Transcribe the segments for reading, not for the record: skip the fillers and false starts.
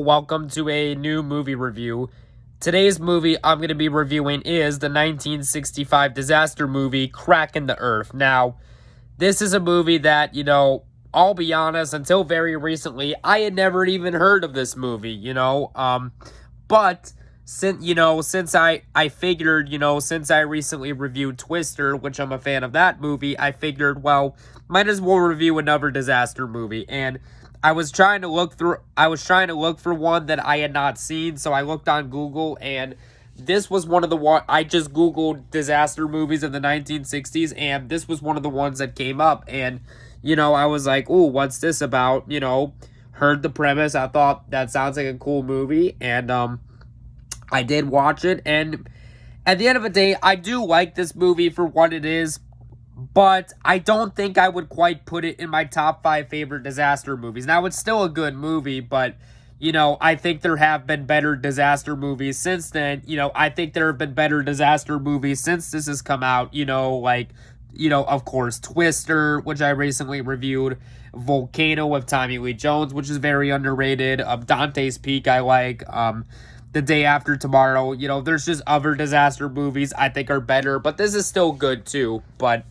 Welcome to a new movie review. Today's movie I'm going to be reviewing is the 1965 disaster movie Crack in the Earth. Now, this is a movie that, I'll be honest, until very recently, I had never even heard of this movie, but since I figured, since I recently reviewed Twister, which I'm a fan of that movie, I figured, well, might as well review another disaster movie. And I was trying to look for one that I had not seen, so I looked on Google, and this was one of the one I just Googled disaster movies of the 1960s, and this was one of the ones that came up. And I was like, "Ooh, what's this about?" Heard the premise. I thought that sounds like a cool movie, and I did watch it. And at the end of the day, I do like this movie for what it is, but I don't think I would quite put it in my top 5 favorite disaster movies. Now, it's still a good movie, but, I think there have been better disaster movies since then. I think there have been better disaster movies since this has come out, of course, Twister, which I recently reviewed, Volcano with Tommy Lee Jones, which is very underrated, Dante's Peak I like, The Day After Tomorrow. There's just other disaster movies I think are better, but this is still good too. But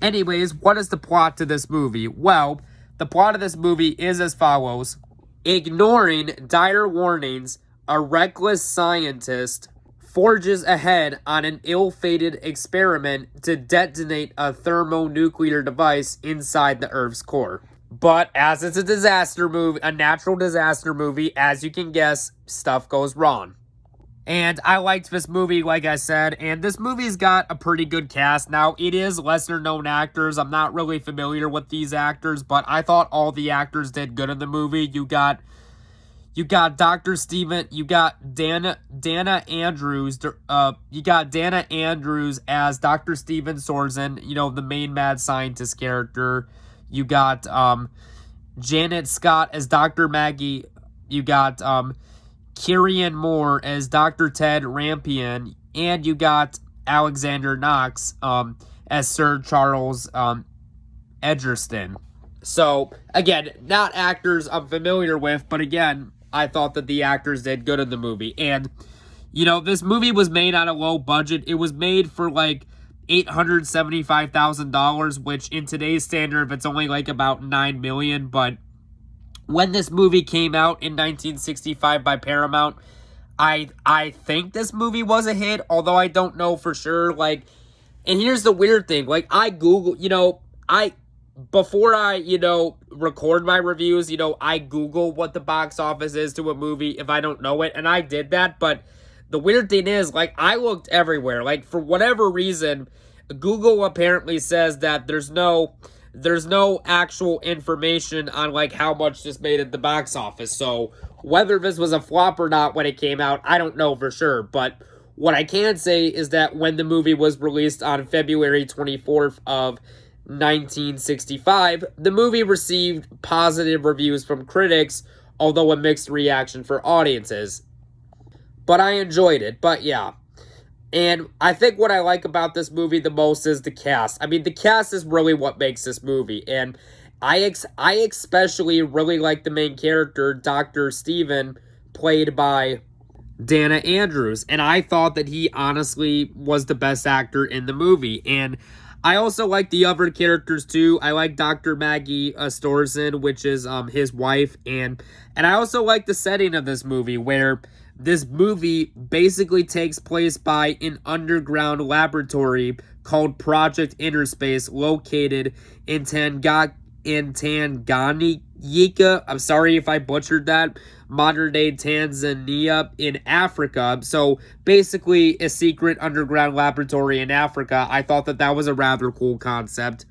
anyways, what is the plot to this movie? Well, the plot of this movie is as follows. Ignoring dire warnings, a reckless scientist forges ahead on an ill-fated experiment to detonate a thermonuclear device inside the Earth's core. But as it's a disaster movie, a natural disaster movie, as you can guess, stuff goes wrong. And I liked this movie, like I said, and this movie's got a pretty good cast. Now, it is lesser-known actors. I'm not really familiar with these actors, but I thought all the actors did good in the movie. You got Dr. Steven, you got Dana Andrews, you got Dana Andrews as Dr. Steven Sorsen, the main mad scientist character. You got Janet Scott as Dr. Maggie. You got Kieran Moore as Dr. Ted Rampion, and you got Alexander Knox as Sir Charles Egerton. So, again, not actors I'm familiar with, but again, I thought that the actors did good in the movie. And, this movie was made on a low budget. It was made for, like, $875,000, which in today's standard, it's only, like, about $9 million, but when this movie came out in 1965 by Paramount, I think this movie was a hit, although I don't know for sure. Like, and here's the weird thing. Like, I Google, before I, record my reviews, I Google what the box office is to a movie if I don't know it, and I did that. But the weird thing is, like, I looked everywhere. Like, for whatever reason, Google apparently says that there's no actual information on, like, how much this made at the box office. So whether this was a flop or not when it came out, I don't know for sure. But what I can say is that when the movie was released on February 24th of 1965, the movie received positive reviews from critics, although a mixed reaction for audiences. But I enjoyed it. But yeah. And I think what I like about this movie the most is the cast. I mean, the cast is really what makes this movie. And I especially really like the main character, Dr. Steven, played by Dana Andrews. And I thought that he honestly was the best actor in the movie. And I also like the other characters too. I like Dr. Maggie Storson, which is his wife. And I also like the setting of this movie, where this movie basically takes place by an underground laboratory called Project Interspace, located in Tanganyika. I'm sorry if I butchered that. Modern-day Tanzania in Africa. So basically a secret underground laboratory in Africa. I thought that was a rather cool concept.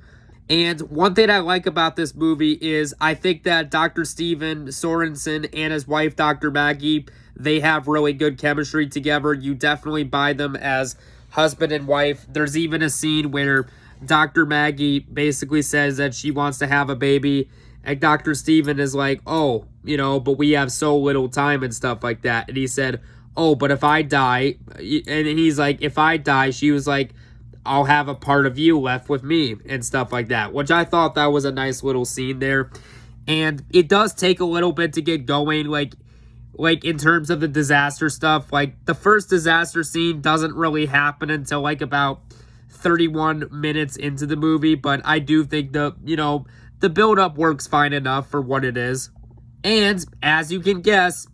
And one thing I like about this movie is I think that Dr. Steven Sorensen and his wife, Dr. Maggie, they have really good chemistry together. You definitely buy them as husband and wife. There's even a scene where Dr. Maggie basically says that she wants to have a baby, and Dr. Steven is like, oh, but we have so little time and stuff like that. And he said, oh, but if I die, and he's like, if I die, she was like, I'll have a part of you left with me and stuff like that, which I thought that was a nice little scene there. And it does take a little bit to get going. Like like, in terms of the disaster stuff, like, the first disaster scene doesn't really happen until, like, about 31 minutes into the movie, but I do think the build-up works fine enough for what it is. And, as you can guess,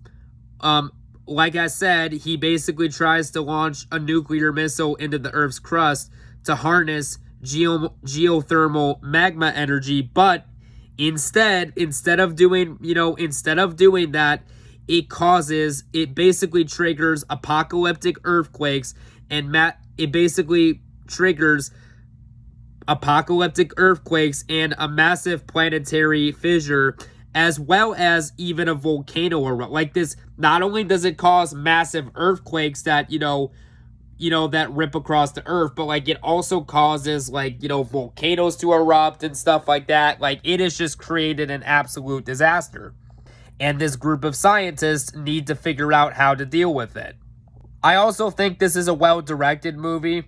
like I said, he basically tries to launch a nuclear missile into the Earth's crust to harness geothermal magma energy, but instead of doing that, it basically triggers apocalyptic earthquakes, and it basically triggers apocalyptic earthquakes and a massive planetary fissure, as well as even a volcano like this. Not only does it cause massive earthquakes that that rip across the earth, but like it also causes volcanoes to erupt and stuff like that. Like, it has just created an absolute disaster, and this group of scientists need to figure out how to deal with it. I also think this is a well-directed movie.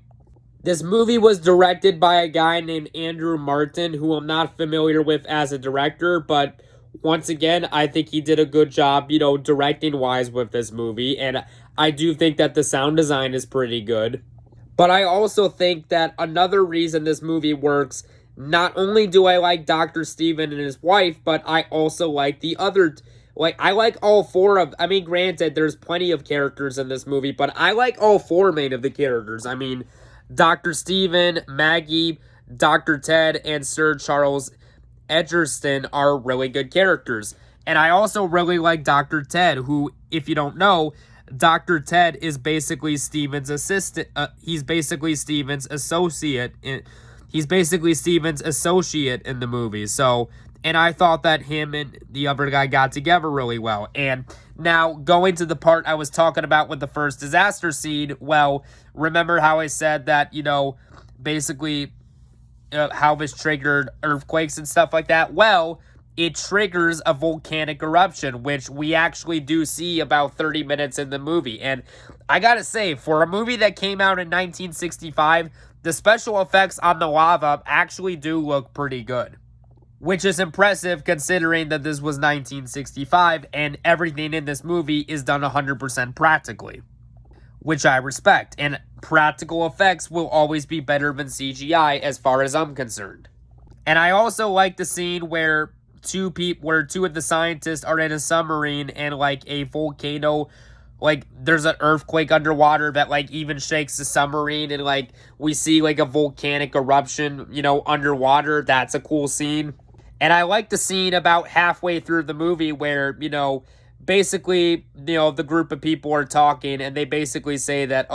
This movie was directed by a guy named Andrew Martin, who I'm not familiar with as a director, but once again, I think he did a good job, directing-wise with this movie, and I do think that the sound design is pretty good. But I also think that another reason this movie works, not only do I like Dr. Steven and his wife, but I also like the other, I like all four of, granted, there's plenty of characters in this movie, but I like all four main of the characters. Dr. Steven, Maggie, Dr. Ted, and Sir Charles Egerton are really good characters. And I also really like Dr. Ted, who, if you don't know, Dr. Ted is basically Steven's assistant. He's basically Steven's associate. He's basically Steven's associate in the movie. So, and I thought that him and the other guy got together really well. And now, going to the part I was talking about with the first disaster scene, well, remember how I said that, basically how this triggered earthquakes and stuff like that? Well, it triggers a volcanic eruption, which we actually do see about 30 minutes in the movie. And I gotta say, for a movie that came out in 1965, the special effects on the lava actually do look pretty good. Which is impressive considering that this was 1965 and everything in this movie is done 100% practically. Which I respect. And practical effects will always be better than CGI as far as I'm concerned. And I also like the scene where two of the scientists are in a submarine and like a volcano, like there's an earthquake underwater that like even shakes the submarine, and like we see like a volcanic eruption, underwater. That's a cool scene. And I like the scene about halfway through the movie where, basically, the group of people are talking and they basically say that,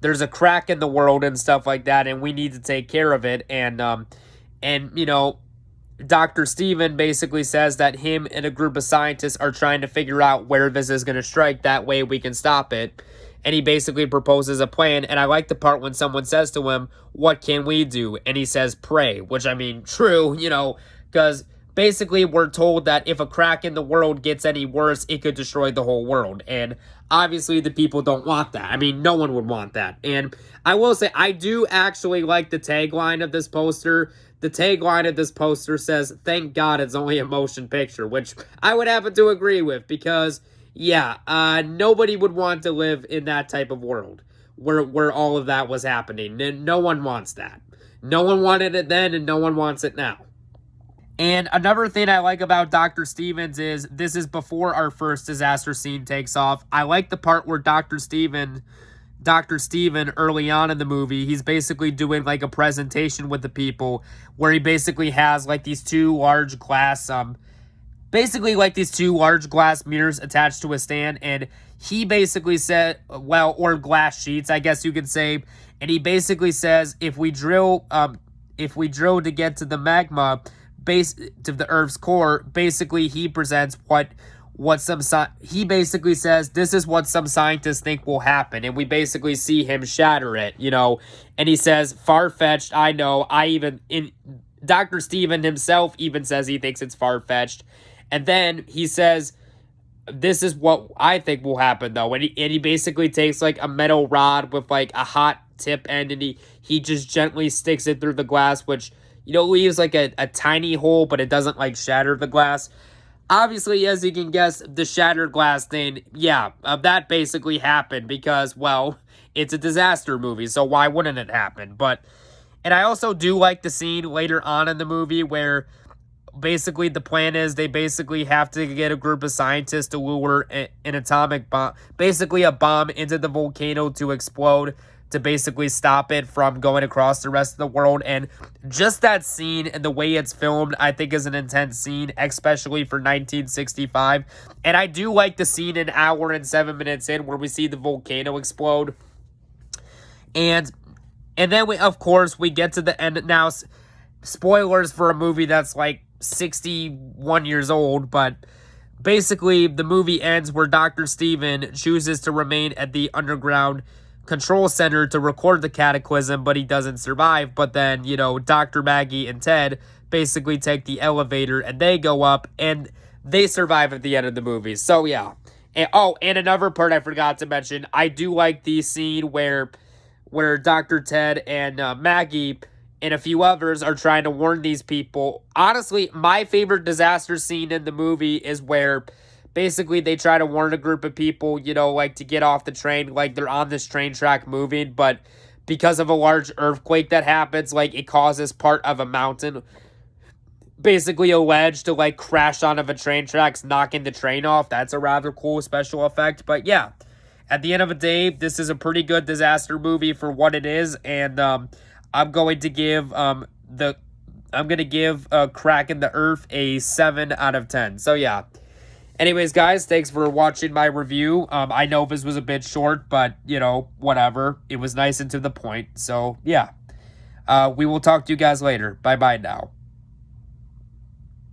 there's a crack in the world and stuff like that, and we need to take care of it. And Dr. Steven basically says that him and a group of scientists are trying to figure out where this is going to strike. That way we can stop it. And he basically proposes a plan. And I like the part when someone says to him, "What can we do?" And he says, "Pray," which true, because basically we're told that if a crack in the world gets any worse, it could destroy the whole world. And obviously the people don't want that. No one would want that. And I will say, I do actually like the tagline of this poster. The tagline of this poster says, "Thank God it's only a motion picture," which I would happen to agree with, because nobody would want to live in that type of world where all of that was happening. No one wants that. No one wanted it then, and no one wants it now. And another thing I like about Dr. Stevens is this is before our first disaster scene takes off. I like the part where Dr. Steven, early on in the movie, he's basically doing like a presentation with the people where he basically has like these two large glass mirrors attached to a stand, and he basically said, or glass sheets, I guess you could say, and he basically says if we drill to get to the magma, to the Earth's core, basically he presents he basically says this is what some scientists think will happen, and we basically see him shatter it, and he says, "Far-fetched, I know, Dr. Steven himself even says he thinks it's far-fetched." And then he says, "This is what I think will happen, though." And he basically takes like a metal rod with like a hot tip end, and he just gently sticks it through the glass, which leaves like a tiny hole, but it doesn't like shatter the glass. Obviously, as you can guess, the shattered glass thing, yeah, that basically happened because, well, it's a disaster movie, so why wouldn't it happen? And I also do like the scene later on in the movie where basically the plan is they basically have to get a group of scientists to lure an atomic bomb, basically a bomb into the volcano to explode, to basically stop it from going across the rest of the world. And just that scene and the way it's filmed, I think is an intense scene, especially for 1965. And I do like the scene an hour and 7 minutes in where we see the volcano explode. And then we, of course, we get to the end. Now, spoilers for a movie that's like 61 years old, but basically the movie ends where Dr. Steven chooses to remain at the underground control center to record the cataclysm, but he doesn't survive. But then, you know, Dr. Maggie and Ted basically take the elevator and they go up and they survive at the end of the movie. So yeah. And another part I forgot to mention, I do like the scene where Dr. Ted and Maggie and a few others are trying to warn these people. Honestly, my favorite disaster scene in the movie is where basically they try to warn a group of people, you know, like to get off the train, like they're on this train track moving, but because of a large earthquake that happens, like it causes part of a mountain, basically a ledge, to like crash onto the train tracks, knocking the train off. That's a rather cool special effect. But yeah, at the end of the day, this is a pretty good disaster movie for what it is, and I'm going to give Crack in the Earth a 7 out of 10. So yeah. Anyways, guys, thanks for watching my review. I know this was a bit short, but, you know, whatever. It was nice and to the point. So, yeah. We will talk to you guys later. Bye-bye now.